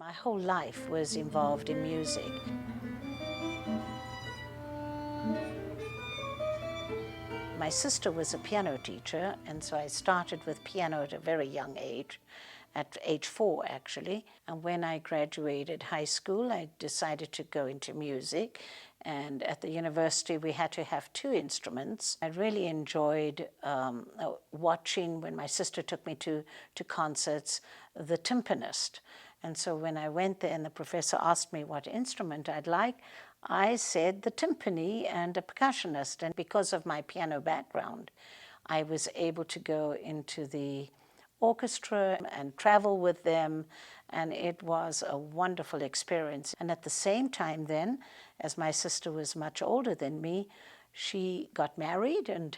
My whole life was involved in music. My sister was a piano teacher, and so I started with piano at a very young age, at age 4 actually. And when I graduated high school, I decided to go into music. And at the university, we had to have 2 instruments. I really enjoyed watching, when my sister took me to concerts, the timpanist. And so when I went there and the professor asked me what instrument I'd like, I said the timpani and a percussionist. And because of my piano background, I was able to go into the orchestra and travel with them, and it was a wonderful experience. And at the same time then, as my sister was much older than me, she got married and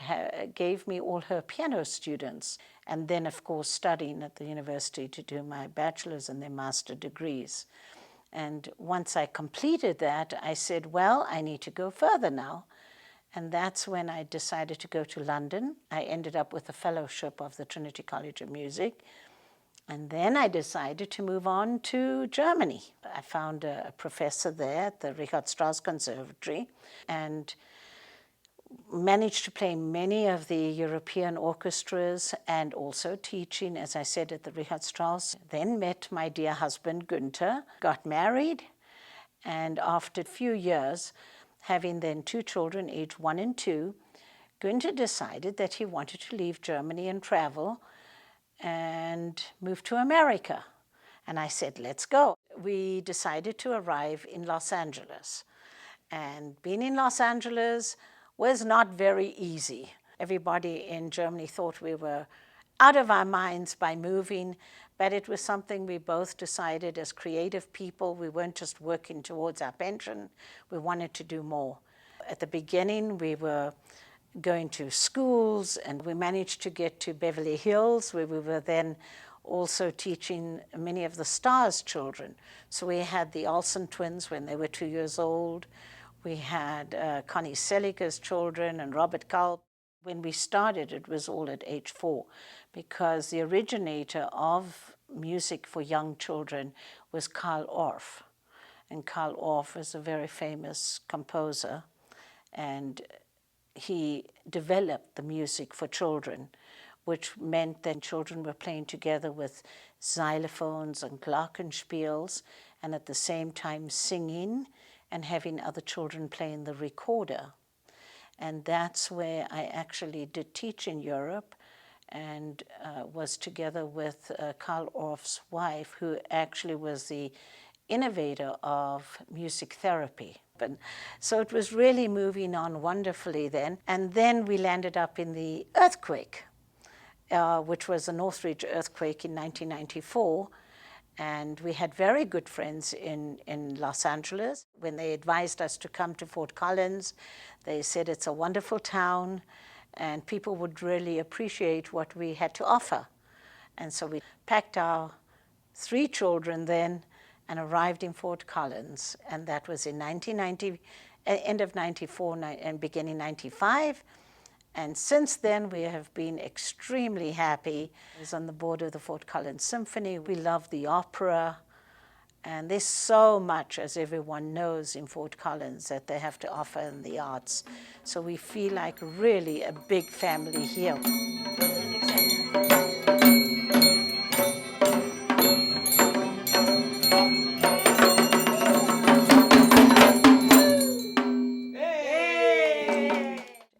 gave me all her piano students, and then of course studying at the university to do my bachelor's and then master degrees. And once I completed that, I said, well, I need to go further now. And that's when I decided to go to London. I ended up with a fellowship of the Trinity College of Music. And then I decided to move on to Germany. I found a professor there at the Richard Strauss Conservatory and managed to play many of the European orchestras and also teaching, as I said, at the Richard Strauss. Then met my dear husband, Günther, got married, and after a few years, having then 2 children, aged 1 and 2, Günther decided that he wanted to leave Germany and travel and move to America. And I said, let's go. We decided to arrive in Los Angeles. And being in Los Angeles was not very easy. Everybody in Germany thought we were out of our minds by moving, but it was something we both decided as creative people. We weren't just working towards our pension, we wanted to do more. At the beginning, we were going to schools, and we managed to get to Beverly Hills, where we were then also teaching many of the stars' children. So we had the Olsen twins when they were 2 years old. We had Connie Seliger's children and Robert Culp. When we started, it was all at age 4, because the originator of music for young children was Carl Orff. And Carl Orff is a very famous composer, and he developed the music for children, which meant that children were playing together with xylophones and glockenspiels, and at the same time singing and having other children playing the recorder. And that's where I actually did teach in Europe, and was together with Carl Orff's wife, who actually was the innovator of music therapy. So it was really moving on wonderfully then. And then we landed up in the earthquake, which was the Northridge earthquake in 1994. And we had very good friends in Los Angeles. When they advised us to come to Fort Collins, they said it's a wonderful town and people would really appreciate what we had to offer. And so we packed our 3 children then and arrived in Fort Collins. And that was in 1990, end of 94 and beginning 95. And since then, we have been extremely happy. I was on the board of the Fort Collins Symphony. We love the opera. And there's so much, as everyone knows, in Fort Collins that they have to offer in the arts. So we feel like really a big family here.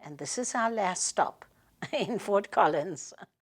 And this is our last stop in Fort Collins.